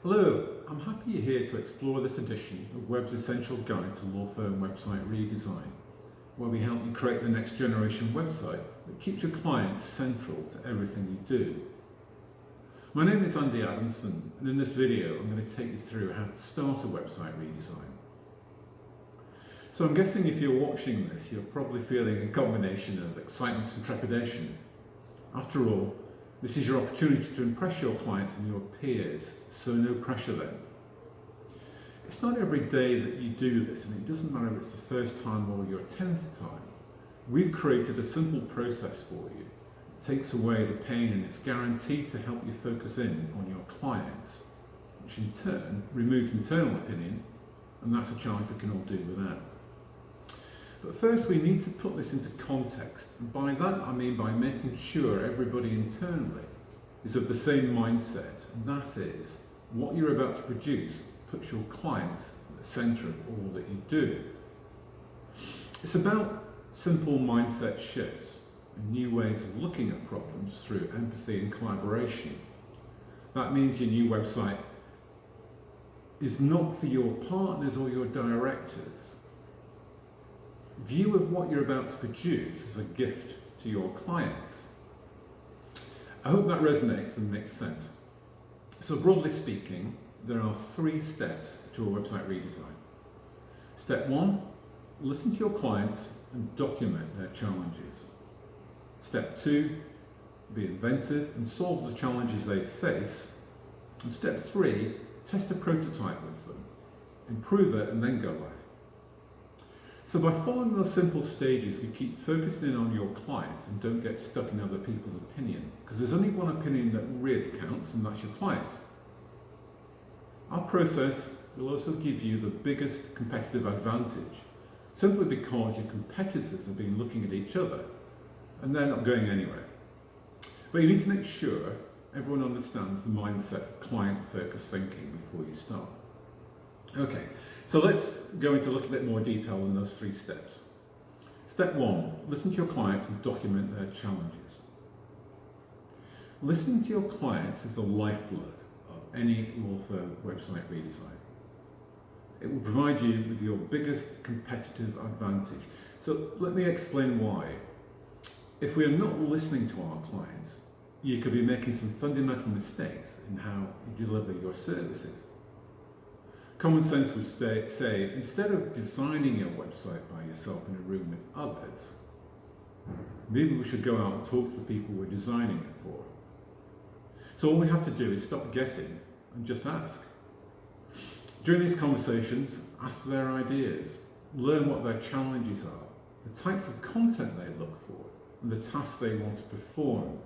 Hello, I'm happy you're here to explore this edition of Web's Essential Guide to Law Firm Website Redesign, where we help you create the next generation website that keeps your clients central to everything you do. My name is Andy Adamson, and in this video I'm going to take you through how to start a website redesign. So I'm guessing if you're watching this, you're probably feeling a combination of excitement and trepidation. After all, this is your opportunity to impress your clients and your peers, so no pressure then. It's not every day that you do this, and it doesn't matter if it's the first time or your 10th time. We've created a simple process for you. It takes away the pain and it's guaranteed to help you focus in on your clients, which in turn removes internal opinion, and that's a challenge we can all do without. But first we need to put this into context, and by that I mean by making sure everybody internally is of the same mindset, and that is, what you're about to produce puts your clients at the centre of all that you do. It's about simple mindset shifts and new ways of looking at problems through empathy and collaboration. That means your new website is not for your partners or your directors. View of what you're about to produce as a gift to your clients. I hope that resonates and makes sense. So broadly speaking, there are 3 steps to a website redesign. Step 1, listen to your clients and document their challenges. Step 2, be inventive and solve the challenges they face. And step 3, test a prototype with them, improve it and then go live. So by following those simple stages, we keep focusing in on your clients and don't get stuck in other people's opinion, because there's only one opinion that really counts, and that's your clients. Our process will also give you the biggest competitive advantage, simply because your competitors have been looking at each other and they're not going anywhere. But you need to make sure everyone understands the mindset of client-focused thinking before you start. Okay, so let's go into a little bit more detail on those 3 steps. Step 1, listen to your clients and document their challenges. Listening to your clients is the lifeblood of any law firm website redesign. It will provide you with your biggest competitive advantage. So let me explain why. If we are not listening to our clients, you could be making some fundamental mistakes in how you deliver your services. Common sense would say, instead of designing your website by yourself in a room with others, maybe we should go out and talk to the people we're designing it for. So all we have to do is stop guessing and just ask. During these conversations, ask for their ideas, learn what their challenges are, the types of content they look for, and the tasks they want to perform.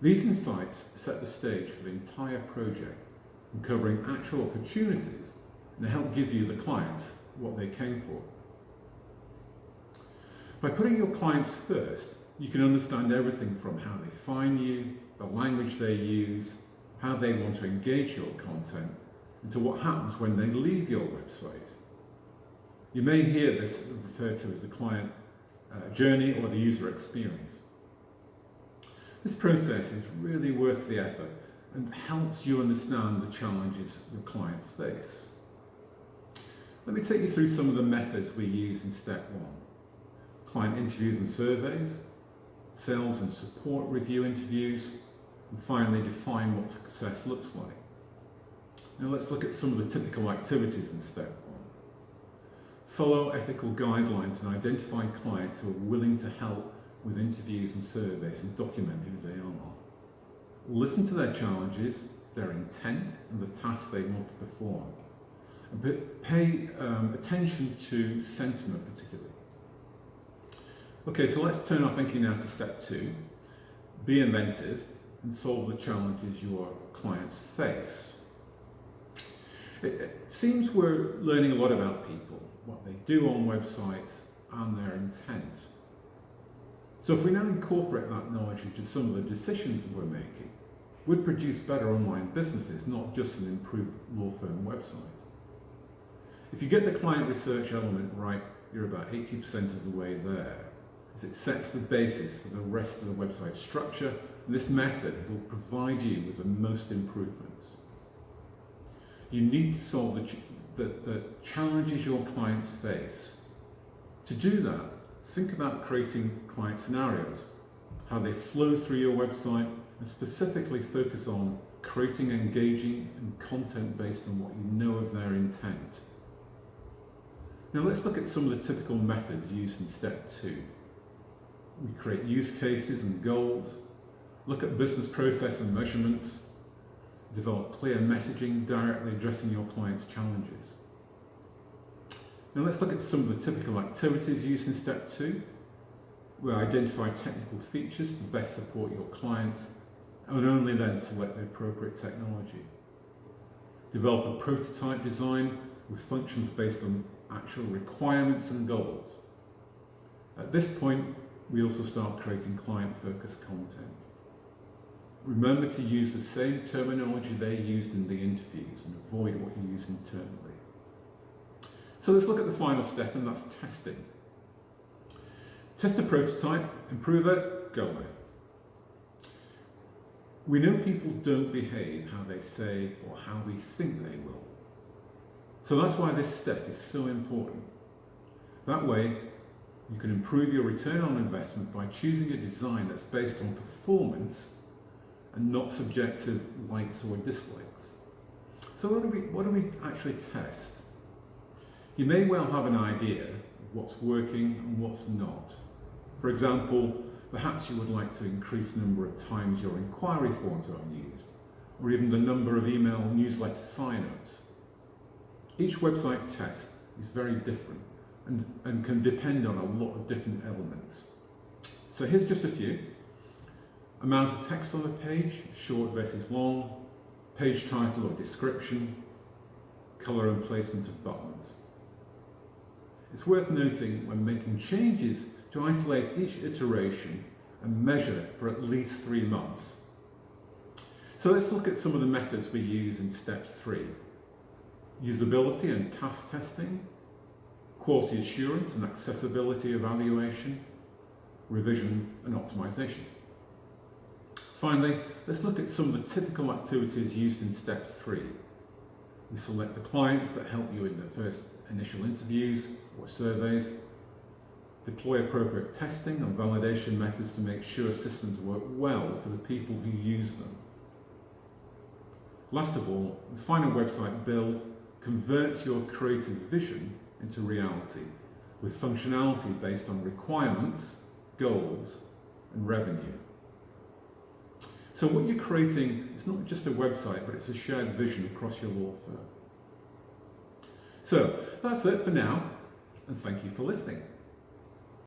These insights set the stage for the entire project, uncovering actual opportunities and help give you, the clients, what they came for. By putting your clients first, you can understand everything from how they find you, the language they use, how they want to engage your content, and to what happens when they leave your website. You may hear this referred to as the client journey or the user experience. This process is really worth the effort and helps you understand the challenges your clients face. Let me take you through some of the methods we use in step 1. Client interviews and surveys, sales and support review interviews, and finally define what success looks like. Now let's look at some of the typical activities in step 1. Follow ethical guidelines and identify clients who are willing to help with interviews and surveys and document who they are. Listen to their challenges, their intent, and the tasks they want to perform. But pay attention to sentiment particularly. Okay, so let's turn our thinking now to step 2. Be inventive and solve the challenges your clients face. It seems we're learning a lot about people, what they do on websites, and their intent. So if we now incorporate that knowledge into some of the decisions that we're making, we'd produce better online businesses, not just an improved law firm website. If you get the client research element right, you're about 80% of the way there, as it sets the basis for the rest of the website structure, and this method will provide you with the most improvements. You need to solve the challenges your clients face. To do that, think about creating client scenarios, how they flow through your website, and specifically focus on creating engaging and content based on what you know of their intent. Now let's look at some of the typical methods used in step 2. We create use cases and goals, look at business process and measurements, develop clear messaging directly addressing your client's challenges. Now let's look at some of the typical activities used in step 2. We identify technical features to best support your clients and only then select the appropriate technology. Develop a prototype design with functions based on actual requirements and goals. At this point, we also start creating client-focused content. Remember to use the same terminology they used in the interviews and avoid what you use internally. So let's look at the final step, and that's testing. Test a prototype, improve it, go live. We know people don't behave how they say or how we think they will. So that's why this step is so important. That way, you can improve your return on investment by choosing a design that's based on performance and not subjective likes or dislikes. So what do we actually test? You may well have an idea of what's working and what's not. For example, perhaps you would like to increase the number of times your inquiry forms are used, or even the number of email newsletter sign-ups. Each website test is very different and can depend on a lot of different elements. So here's just a few. Amount of text on the page, short versus long, page title or description, colour and placement of buttons. It's worth noting when making changes to isolate each iteration and measure for at least 3 months. So let's look at some of the methods we use in step 3. Usability and task testing, quality assurance and accessibility evaluation, revisions and optimization. Finally, let's look at some of the typical activities used in step 3. We select the clients that help you in the first initial interviews or surveys, deploy appropriate testing and validation methods to make sure systems work well for the people who use them. Last of all, the final website build converts your creative vision into reality with functionality based on requirements, goals, and revenue. So what you're creating is not just a website, but it's a shared vision across your law firm. So that's it for now, and thank you for listening.